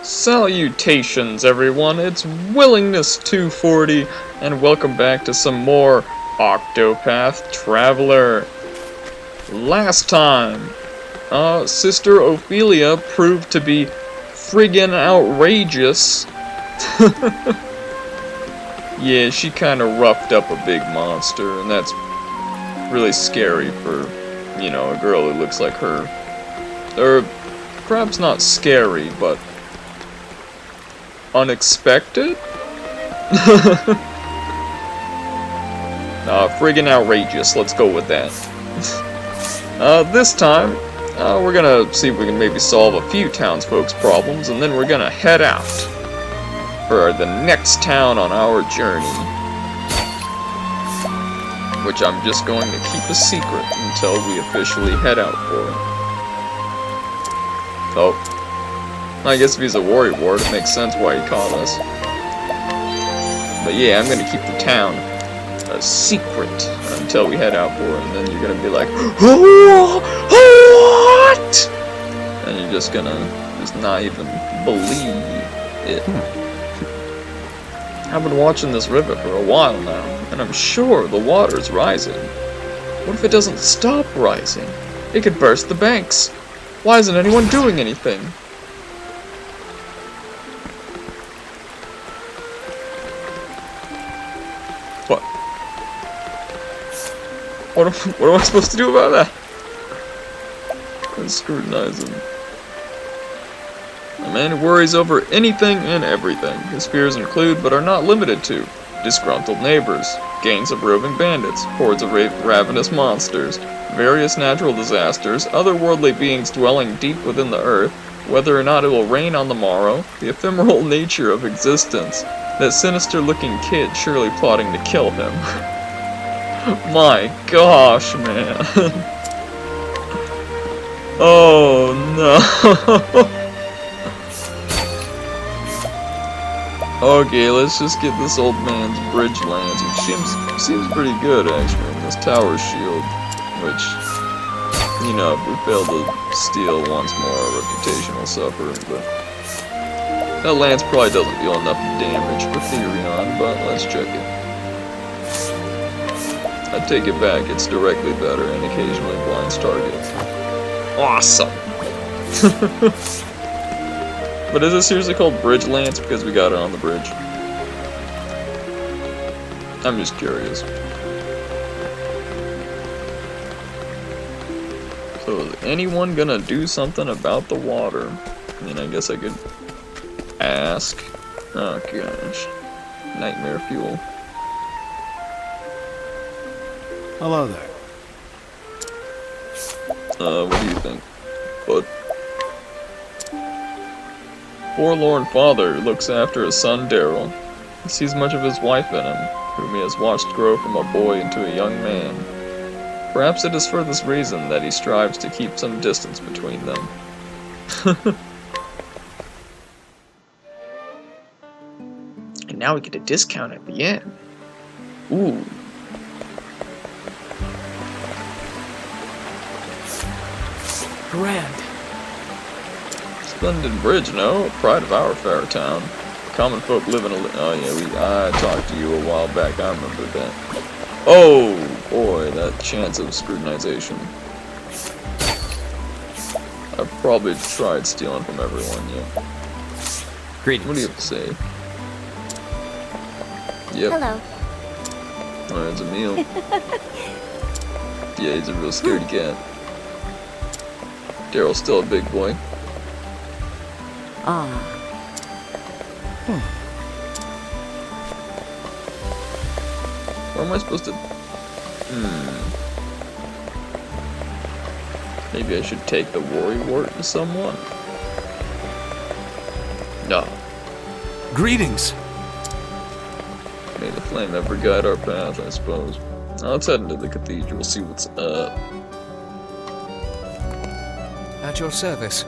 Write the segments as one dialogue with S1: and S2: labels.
S1: Salutations everyone, it's Willingness 240, and welcome back to some more Octopath Traveler. Last time, Sister Ophelia proved to be friggin' outrageous. Yeah, she kinda roughed up a big monster, and that's really scary for, you know, a girl who looks like her. Or, perhaps not scary, but unexpected? Friggin' outrageous, let's go with that. This time, we're gonna see if we can maybe solve a few townsfolk's problems, and then we're gonna head out for the next town on our journey. Which I'm just going to keep a secret until we officially head out for it. Oh. I guess if he's a warrior ward, it makes sense why he caught us. But yeah, I'm gonna keep the town a secret until we head out for it, and then you're gonna be like, what? And you're just gonna not even believe it. I've been watching this river for a while now, and I'm sure the water's rising. What if it doesn't stop rising? It could burst the banks. Why isn't anyone doing anything? What? What am I supposed to do about that? Let's scrutinize him. A man who worries over anything and everything. His fears include, but are not limited to, disgruntled neighbors, gangs of roving bandits, hordes of ravenous monsters, various natural disasters, otherworldly beings dwelling deep within the earth, whether or not it will rain on the morrow, the ephemeral nature of existence, that sinister-looking kid surely plotting to kill him. My gosh, man. Oh no. Okay, let's just get this old man's bridge lance, which seems pretty good actually, and this tower shield, which, you know, if we fail to steal once more, our reputation will suffer, but that lance probably doesn't deal enough damage for Therion, but let's check it. I take it back, it's directly better and occasionally blinds targets. Awesome! But is it seriously called Bridge Lance because we got it on the bridge? I'm just curious. So is anyone gonna do something about the water? I mean, I guess I could ask. Oh gosh. Nightmare fuel.
S2: Hello there.
S1: What do you think, bud? Forlorn father looks after his son Daryl. He sees much of his wife in him, whom he has watched grow from a boy into a young man. Perhaps it is for this reason that he strives to keep some distance between them. And now we get a discount at the end. Ooh.
S2: Grand.
S1: Splendid bridge, no? Pride of our fair town. Common folk live in a... Oh yeah, I talked to you a while back, I remember that. Oh, boy, that chance of scrutinization. I've probably tried stealing from everyone, yeah.
S2: Greetings.
S1: What do you have to say? Yep.
S3: Hello.
S1: Oh, there's a meal. Yeah, he's a real scaredy cat. Daryl's still a big boy.
S3: Ah.
S1: Where am I supposed to... Maybe I should take the worry wart to someone? No.
S2: Greetings.
S1: May the flame ever guide our path, I suppose. Now let's head into the cathedral, see what's up.
S2: At your service.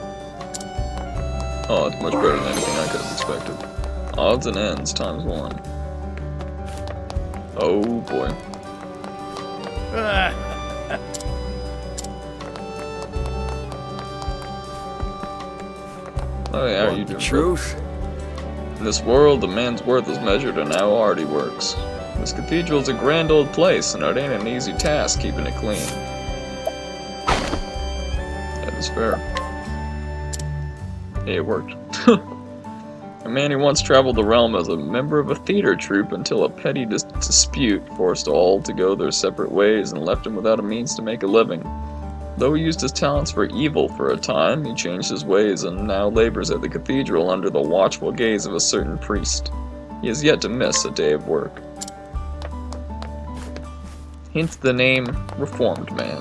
S1: Oh, it's much better than anything I could have expected. Odds and ends times 1. Oh boy. Oh yeah, how are you
S2: Want the
S1: doing?
S2: truth?
S1: In this world, a man's worth is measured in how hard he works. This cathedral's a grand old place, and it ain't an easy task keeping it clean. That is fair. Hey, it worked. A man who once traveled the realm as a member of a theater troupe until a petty dispute forced all to go their separate ways and left him without a means to make a living. Though he used his talents for evil for a time, he changed his ways and now labors at the cathedral under the watchful gaze of a certain priest. He has yet to miss a day of work. Hence the name Reformed Man.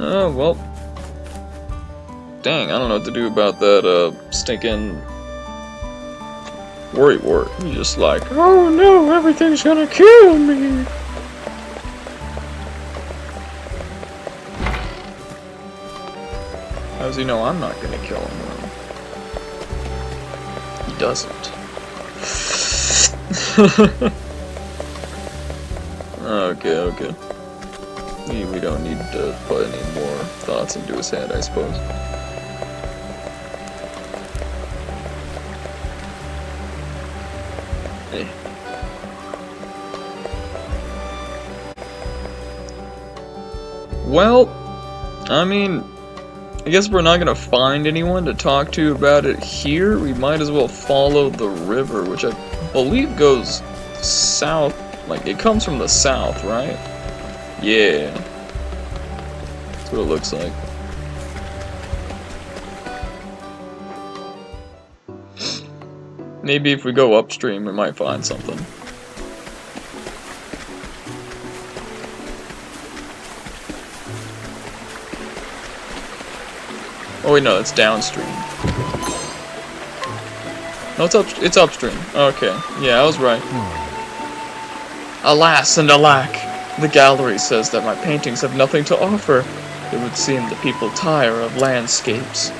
S1: Oh, well. Dang, I don't know what to do about that, stinking worry wart. He's just like, oh no, everything's gonna kill me. How does he know I'm not gonna kill him, though? He doesn't. Okay. We don't need to put any more thoughts into his head, I suppose. Eh. Well, I mean, I guess we're not gonna find anyone to talk to about it here. We might as well follow the river, which I believe goes south. Like, it comes from the south, right? Yeah. That's what it looks like. Maybe if we go upstream, we might find something. Oh wait, no, it's downstream. No, it's upstream. Okay, yeah, I was right. Alas and alack! The gallery says that my paintings have nothing to offer. It would seem the people tire of landscapes.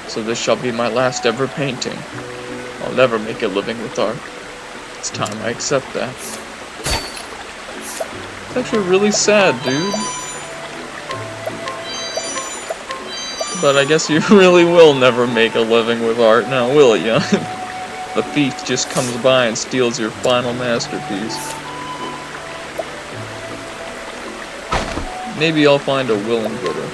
S1: So this shall be my last ever painting. I'll never make a living with art. It's time I accept that. It's actually really sad, dude. But I guess you really will never make a living with art now, will ya? The thief just comes by and steals your final masterpiece. Maybe I'll find a willing bidder.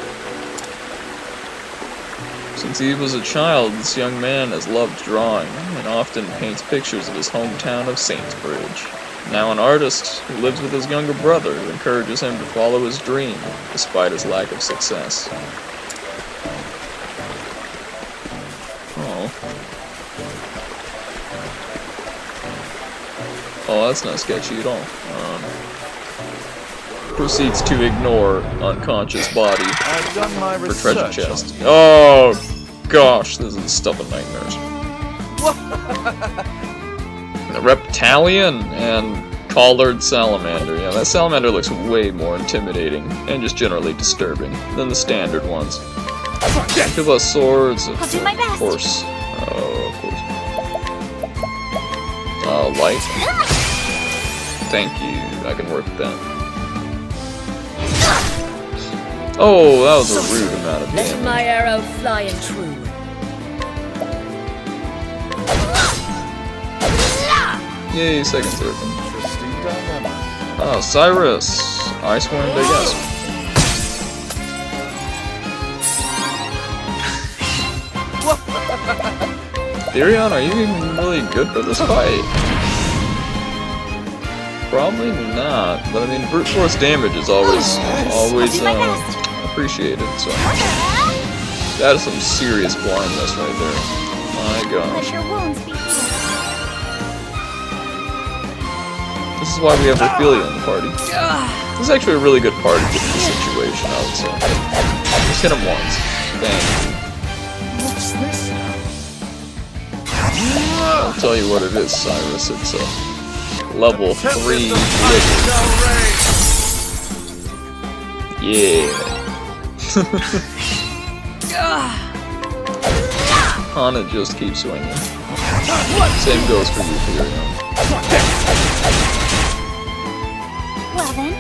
S1: Since he was a child, this young man has loved drawing, and often paints pictures of his hometown of Saintsbridge. Now an artist who lives with his younger brother who encourages him to follow his dream, despite his lack of success. Oh. Oh, that's not sketchy at all. Proceeds to ignore unconscious body
S2: I've done my
S1: for treasure
S2: research
S1: chest. Oh gosh, this is the stuff of nightmares. A reptilian and collared salamander. Yeah, that salamander looks way more intimidating and just generally disturbing than the standard ones. Two swords, of course. Oh, of course. Light. Thank you. I can work with that. Oh, that was a rude amount of
S3: Let
S1: damage.
S3: my arrow fly and true.
S1: Yay, second circle.
S2: Interesting dilemma.
S1: Oh, Cyrus. Icewind, I guess. Therion, are you even really good for this fight? Probably not, but I mean, brute force damage is always appreciated, so. That is some serious blindness right there. My gosh. This is why we have Ophelia in the party. This is actually a really good party for this situation, I would say. Just hit him once. Bang.
S2: What's this?
S1: I'll tell you what it is, Cyrus. It's a level 3 blizzard. Yeah. Hana just keeps swinging. Same goes for you, Therion.
S4: Well then,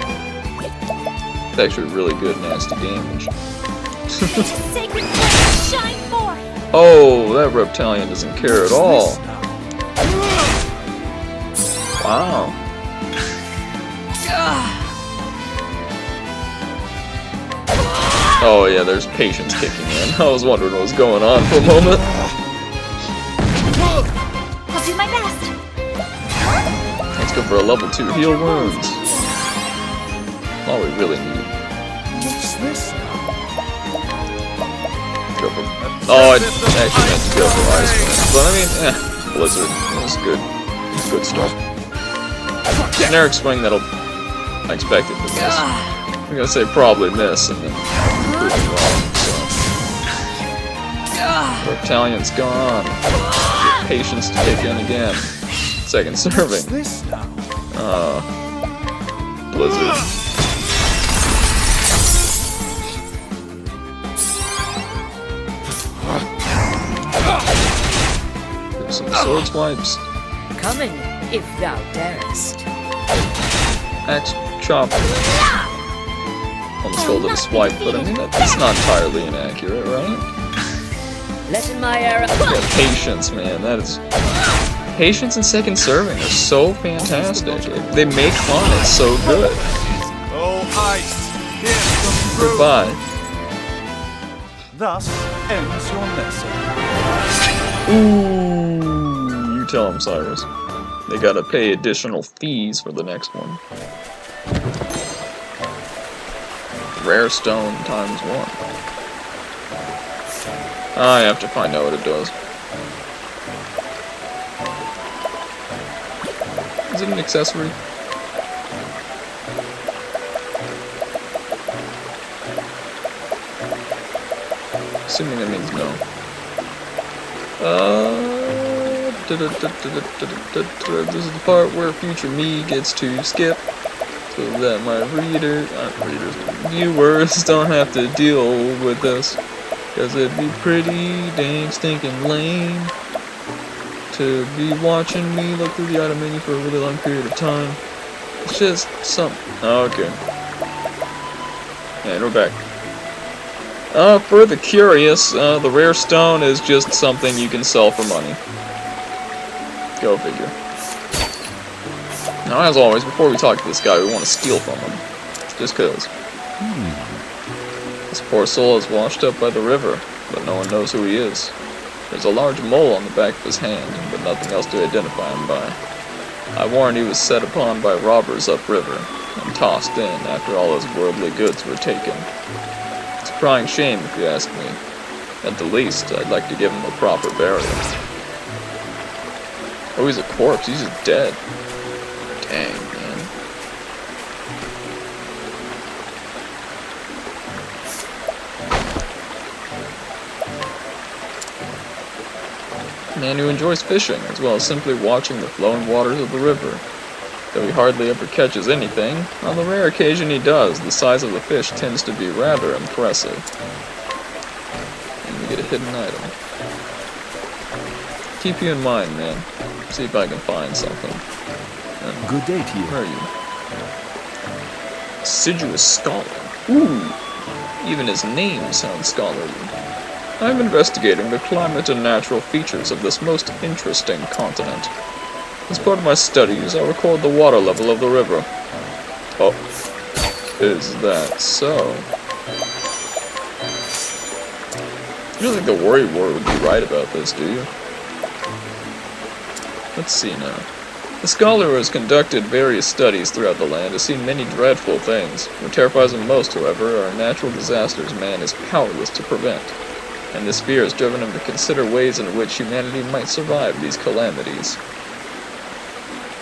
S1: It's actually really good nasty damage.
S4: sacred flame shine forth!
S1: Oh, that reptilian doesn't care at all. Wow. Oh yeah, there's patience kicking in. I was wondering what was going on for a moment.
S4: I'll do my best.
S1: Let's go for a level 2 heal wounds. All we really need.
S2: What's this?
S1: Let's go for... Oh, I actually meant to go for Ice Wind. But I mean, Blizzard. That was good. Good stuff. Generic swing that'll... I expect it to miss. I'm gonna say probably miss, and then prove it wrong, so... Reptilian's gone. Get patience to kick in again. Second
S2: What's
S1: serving.
S2: this now?
S1: Blizzard. Do some sword swipes.
S3: Coming, if thou darest.
S1: Axe chop. Almost called it a swipe, but I mean that's not entirely inaccurate, right?
S3: Let in my arrow.
S1: Yeah, patience, man. That is patience and second serving are so fantastic. They make fun. It's so good.
S2: Oh, ice! Here comes through.
S1: Goodbye.
S2: Thus ends your lesson.
S1: Ooh, you tell them, Cyrus. They gotta pay additional fees for the next one. Rare stone times 1. I have to find out what it does. Is it an accessory? Assuming that means no. This is the part where future me gets to skip, so that my viewers don't have to deal with this. Cause it'd be pretty dang stinking lame to be watching me look through the item menu for a really long period of time. It's just some... Okay. And we're back. For the curious, the rare stone is just something you can sell for money. Go figure. Now, as always, before we talk to this guy, we want to steal from him. Just cause. This poor soul is washed up by the river, but no one knows who he is. There's a large mole on the back of his hand, but nothing else to identify him by. I warrant he was set upon by robbers upriver, and tossed in after all his worldly goods were taken. It's a crying shame, if you ask me. At the least, I'd like to give him a proper burial. Oh, he's a corpse. He's just dead. Dang, man. A man who enjoys fishing, as well as simply watching the flowing waters of the river. Though he hardly ever catches anything, on the rare occasion he does, the size of the fish tends to be rather impressive. And we get a hidden item. Keep you in mind, man. See if I can find something.
S2: Good day to you.
S1: Where are you? Assiduous scholar. Ooh! Even his name sounds scholarly. I'm investigating the climate and natural features of this most interesting continent. As part of my studies, I record the water level of the river. Oh. Is that so? You don't think the worry word would be right about this, do you? Let's see now. The scholar who has conducted various studies throughout the land has seen many dreadful things. What terrifies him most, however, are natural disasters man is powerless to prevent. And this fear has driven him to consider ways in which humanity might survive these calamities.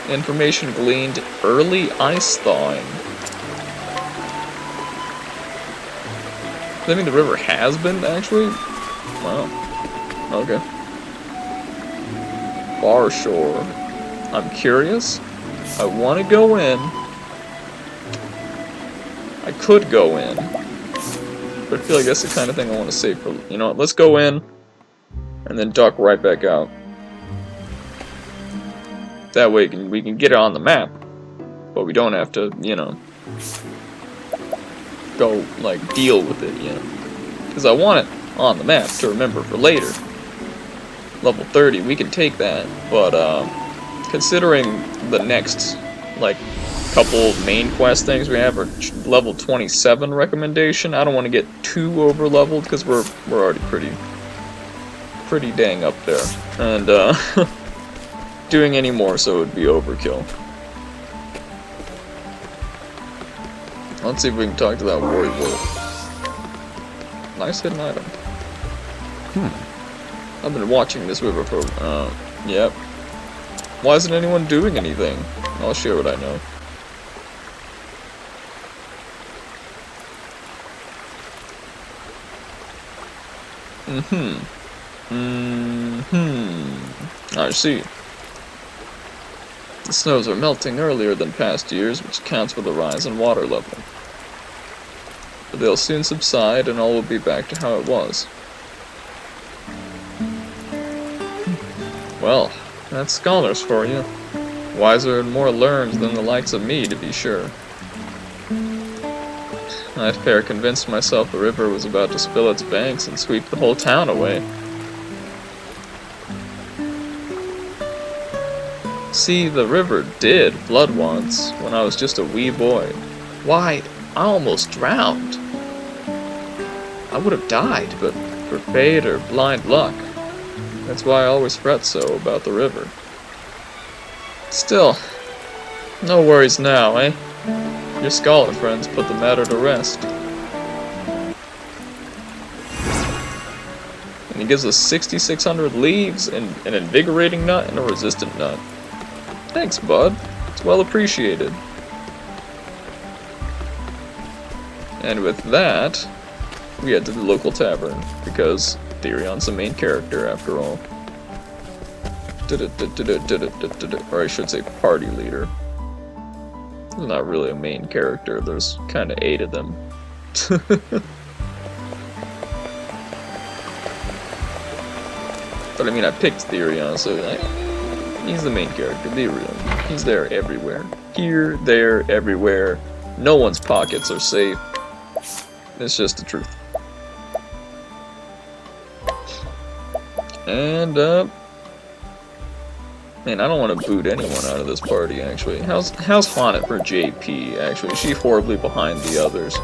S1: Information gleaned: early ice thawing. Does that mean the river has been, actually? Wow. Okay. Bar shore. I'm curious. I want to go in. I could go in. But I feel like that's the kind of thing I want to save for... You know what, let's go in. And then duck right back out. That way we can get it on the map. But we don't have to, you know, go, like, deal with it, you know. Because I want it on the map to remember for later. Level 30, we can take that, but, considering the next, like, couple main quest things we have are level 27 recommendation, I don't want to get too over-leveled, because we're already pretty dang up there. And, doing any more so would be overkill. Let's see if we can talk to that warrior wolf. Nice hidden item. I've been watching this river for, yep. Why isn't anyone doing anything? I'll share what I know. I see. The snows are melting earlier than past years, which accounts for the rise in water level. But they'll soon subside and all will be back to how it was. Well, that's scholars for you. Wiser and more learned than the likes of me, to be sure. I'd fair convinced myself the river was about to spill its banks and sweep the whole town away. See, the river did flood once, when I was just a wee boy. Why, I almost drowned. I would have died, but for fate or blind luck. That's why I always fret so about the river. Still, no worries now, eh? Your scholar friends put the matter to rest. And he gives us 6,600 leaves, and an invigorating nut, and a resistant nut. Thanks, bud. It's well appreciated. And with that, we head to the local tavern, because Therion's the main character, after all. Or I should say party leader. He's not really a main character, there's kind of 8 of them. But I mean, I picked Therion, so he's the main character, be real. He's there everywhere. Here, there, everywhere. No one's pockets are safe. It's just the truth. And, man, I don't want to boot anyone out of this party, actually. How's Haunted for JP, actually? Is she horribly behind the others?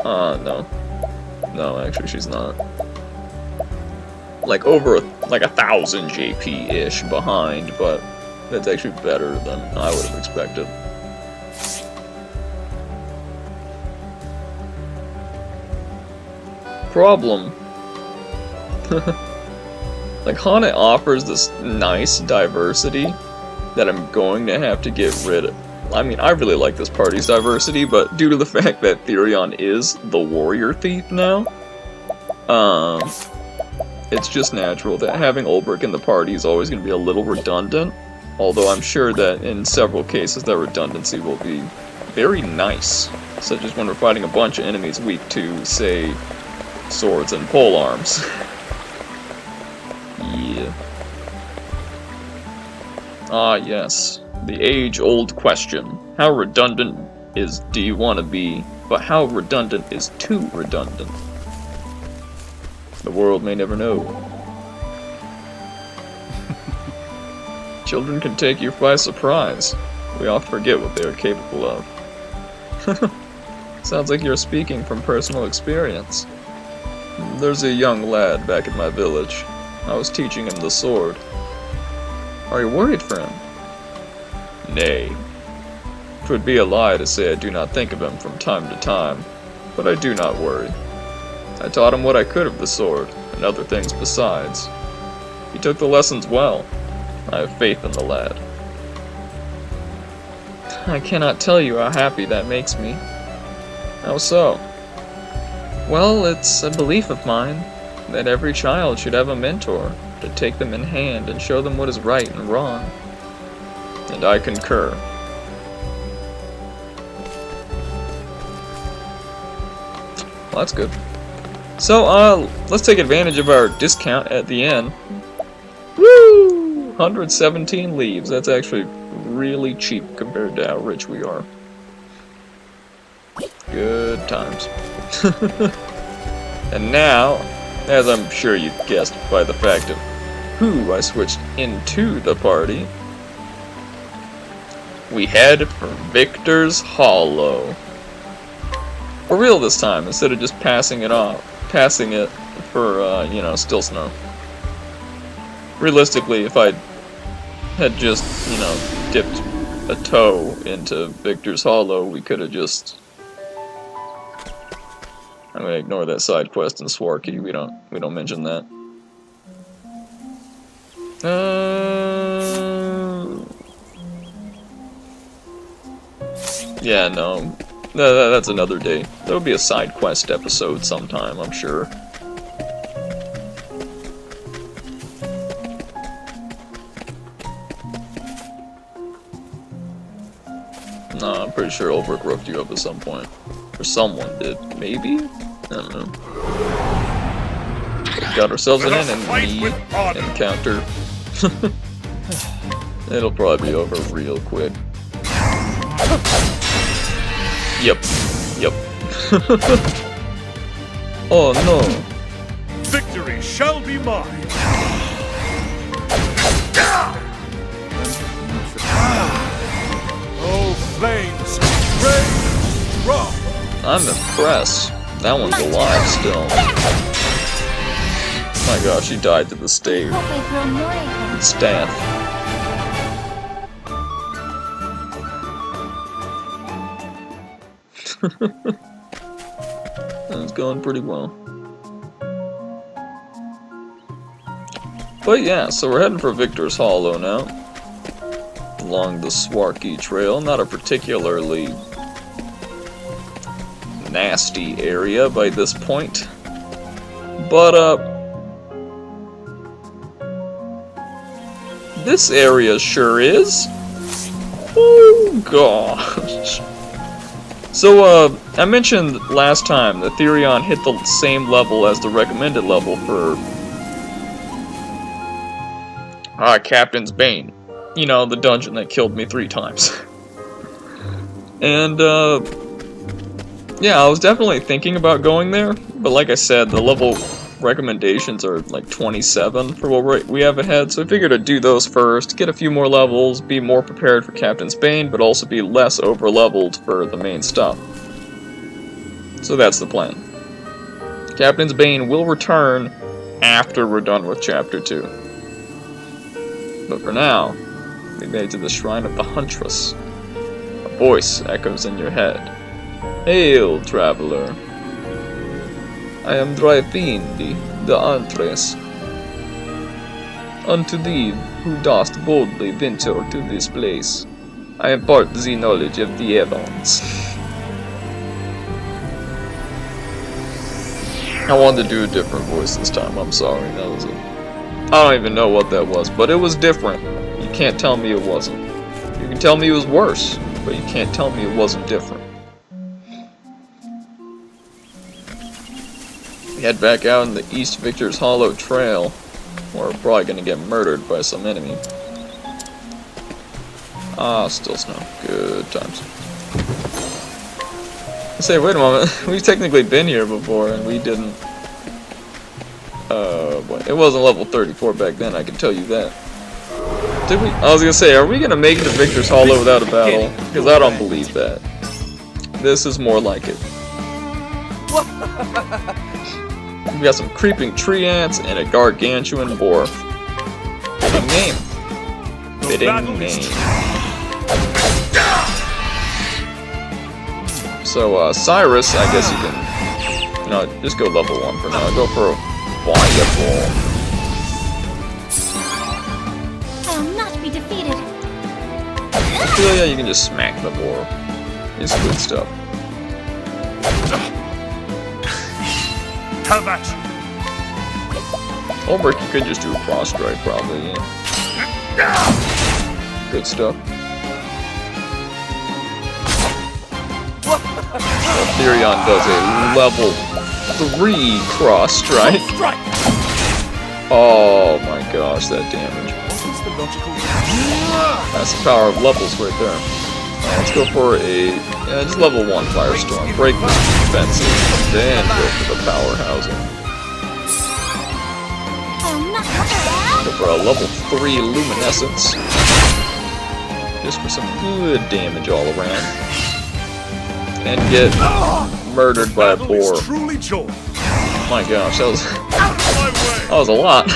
S1: No. No, actually, she's not. Like, over, like 1,000 JP-ish behind, but that's actually better than I would have expected. Problem. Like, Haunted offers this nice diversity that I'm going to have to get rid of. I mean, I really like this party's diversity, but due to the fact that Therion is the warrior thief now, it's just natural that having Ulbrich in the party is always going to be a little redundant, although I'm sure that in several cases that redundancy will be very nice, such as when we're fighting a bunch of enemies weak to, say, swords and polearms. Yeah. Ah, yes. The age-old question. How redundant is do you want to be, but how redundant is too redundant? The world may never know. Children can take you by surprise. We often forget what they are capable of. Sounds like you're speaking from personal experience. There's a young lad back at my village. I was teaching him the sword. Are you worried for him? Nay. 'Twould be a lie to say I do not think of him from time to time, but I do not worry. I taught him what I could of the sword, and other things besides. He took the lessons well. I have faith in the lad. I cannot tell you how happy that makes me. How so? Well, it's a belief of mine that every child should have a mentor to take them in hand and show them what is right and wrong. And I concur. Well, that's good. So, let's take advantage of our discount at the end. Woo! 117 leaves. That's actually really cheap compared to how rich we are. Good times. And now, as I'm sure you guessed by the fact of who I switched into the party, we head for Victor's Hollow. For real this time, instead of just passing it for, you know, still snow. Realistically, if I had just, you know, dipped a toe into Victor's Hollow, we could have just... I'm gonna ignore that side quest in Swarky. We don't mention that. Yeah, no. That's another day. There'll be a side quest episode sometime, I'm sure. No, I'm pretty sure Ulbrich rooked you up at some point. Or someone did. Maybe? I don't know. Got ourselves an enemy encounter. It'll probably be over real quick. Yep. Oh no.
S2: Victory shall be mine. Oh, flames, rain, drop.
S1: I'm impressed. That one's alive still. My gosh, he died to the stave. Staff. That's going pretty well. But yeah, so we're heading for Victor's Hollow now. Along the Swarky Trail. Not a particularly nasty area by this point. But, this area sure is. Oh gosh. So, I mentioned last time that Therion hit the same level as the recommended level for Captain's Bane. You know, the dungeon that killed me 3 times. And, yeah, I was definitely thinking about going there, but like I said, the level recommendations are like 27 for what we have ahead, so I figured I'd do those first, get a few more levels, be more prepared for Captain's Bane, but also be less over-leveled for the main stuff. So that's the plan. Captain's Bane will return after we're done with Chapter 2. But for now, we made it to the Shrine of the Huntress. A voice echoes in your head. Hail, traveler. I am Dryfindi, the Huntress. Unto thee, who dost boldly venture to this place, I impart the knowledge of the heavens. I wanted to do a different voice this time, I'm sorry. That was I don't even know what that was, but it was different. You can't tell me it wasn't. You can tell me it was worse, but you can't tell me it wasn't different. We head back out in the East Victor's Hollow Trail, where we're probably gonna get murdered by some enemy. Ah, still snow. Good times. I say, wait a moment. We've technically been here before, and we didn't. It wasn't level 34 back then, I can tell you that. Did we? I was gonna say, are we gonna make it to Victor's Hollow without a battle? Because I don't believe that. This is more like it. We got some creeping tree ants and a gargantuan boar. Fitting name. Fitting name. So, Cyrus, I guess you can... No, just go level 1 for now. Go for a fireball.
S4: I'll not be defeated.
S1: I feel yeah, you can just smack the boar. It's good stuff. Ulbrich, you could just do a cross strike, probably, yeah. Good stuff. Therion does a level 3 cross strike. Oh my gosh, that damage.
S2: What is the logical...
S1: That's the power of levels right there. Let's go for a just level 1 Firestorm. Break the defensive, then go for the power housing. Go for a level 3 Luminescence. Just for some good damage all around. And get murdered by a boar.
S2: Truly joy.
S1: My gosh, that was a lot.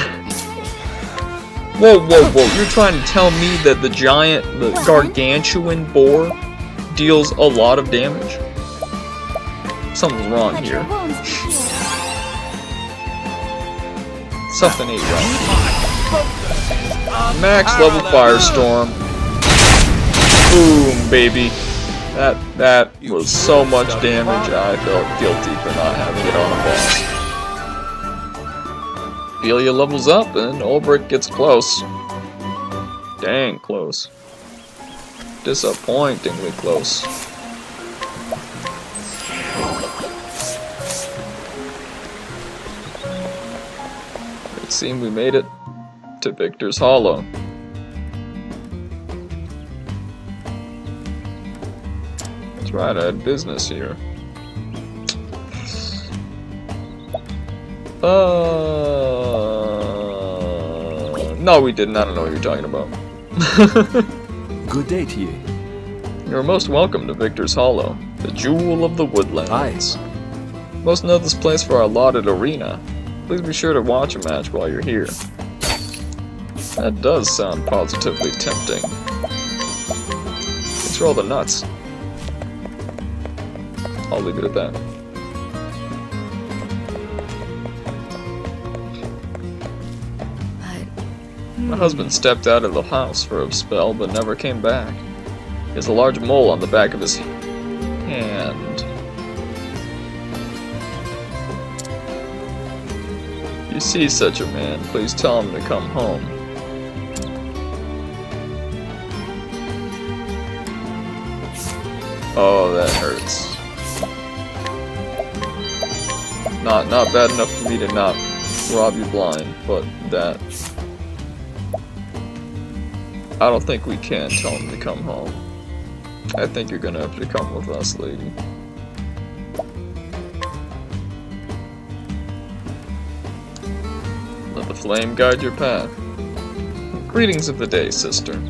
S1: Whoa, whoa, whoa, you're trying to tell me that the gargantuan boar deals a lot of damage? Something's wrong
S4: Let your
S1: here.
S4: wounds be healed.
S1: Something ain't right. Max level Firestorm. Boom, baby. That was so much damage, I felt guilty for not having it on a boss. Ophelia levels up, and Ulbrich gets close. Dang close. Disappointingly close. It seemed we made it to Victor's Hollow. That's right, I had business here. No, we didn't. I don't know what you're talking about.
S2: Good day to you.
S1: You're most welcome to Victor's Hollow, the jewel of the woodlands. Most know this place for our lauded arena. Please be sure to watch a match while you're here. That does sound positively tempting. Control the nuts. I'll leave it at that. My husband stepped out of the house for a spell, but never came back. He has a large mole on the back of his hand. If you see such a man, please tell him to come home. Oh, that hurts. Not bad enough for me to not rob you blind, but that... I don't think we can tell him to come home. I think you're gonna have to come with us, lady. Let the flame guide your path. Greetings of the day, sister.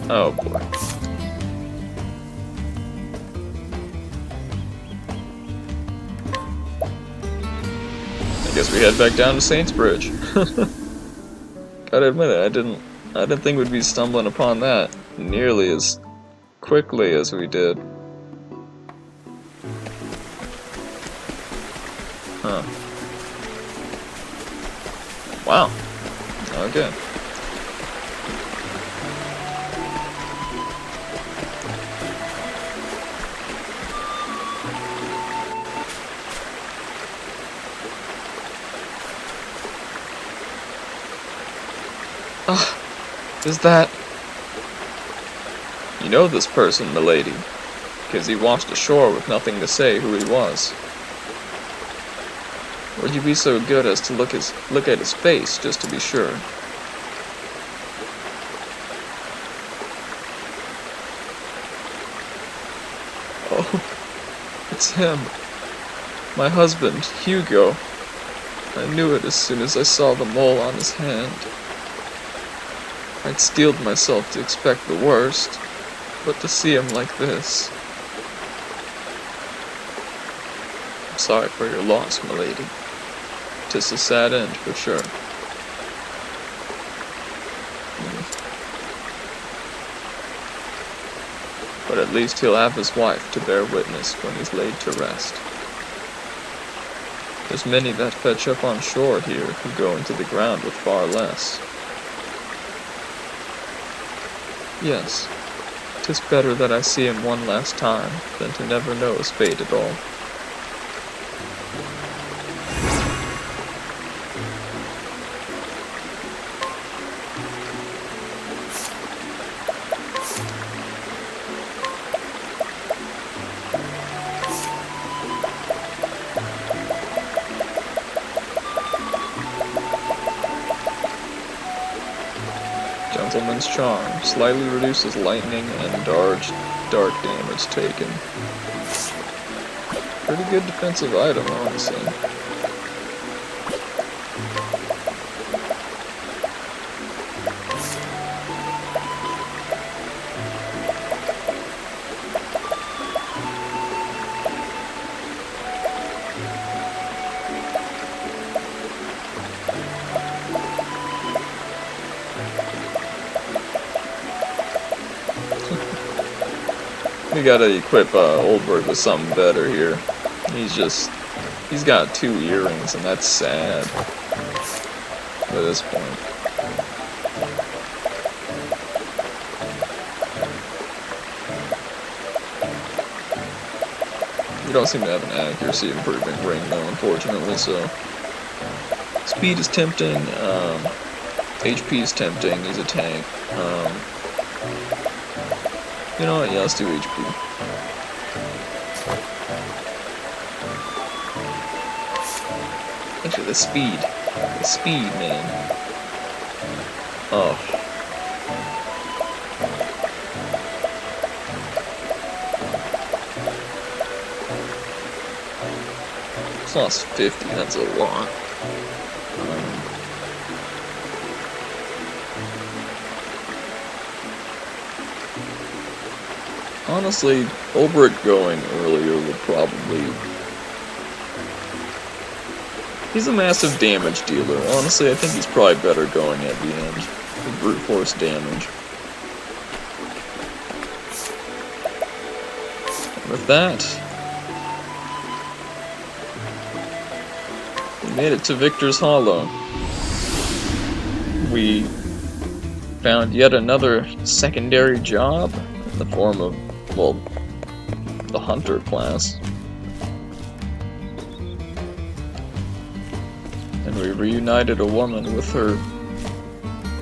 S1: Oh boy. I guess we head back down to Saints Bridge. Gotta admit it, I didn't think we'd be stumbling upon that nearly as quickly as we did. Huh. Wow. Okay. Ah, is that... You know this person, milady, because he washed ashore with nothing to say who he was. Would you be so good as to look at his face, just to be sure? Oh, it's him. My husband, Hugo. I knew it as soon as I saw the mole on his hand. I'd steeled myself to expect the worst, but to see him like this... I'm sorry for your loss, milady. 'Tis a sad end, for sure. But at least he'll have his wife to bear witness when he's laid to rest. There's many that fetch up on shore here who go into the ground with far less. Yes, 'tis better that I see him one last time than to never know his fate at all. Gentleman's Charm. Slightly reduces lightning and dark damage taken. Pretty good defensive item, honestly. We gotta equip Oldberg with something better here. He's got 2 earrings, and that's sad at this point. You don't seem to have an accuracy improving ring though, unfortunately, so. Speed is tempting, HP is tempting, he's a tank. You know what, yeah, let's do HP. Actually, the speed, man. Oh. It's lost 50, that's a lot. Honestly, Ulbrich going earlier would probably... He's a massive damage dealer. Honestly, I think he's probably better going at the end. The brute force damage. With that, we made it to Victor's Hollow. We found yet another secondary job in the form of, well, the hunter class. And we reunited a woman with her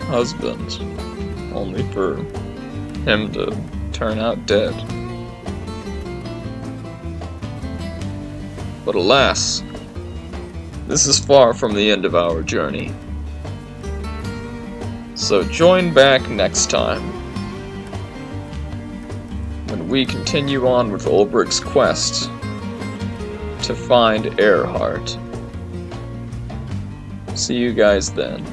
S1: husband, only for him to turn out dead. But alas, this is far from the end of our journey. So join back next time when we continue on with Ulbrich's quest to find Earhart. See you guys then.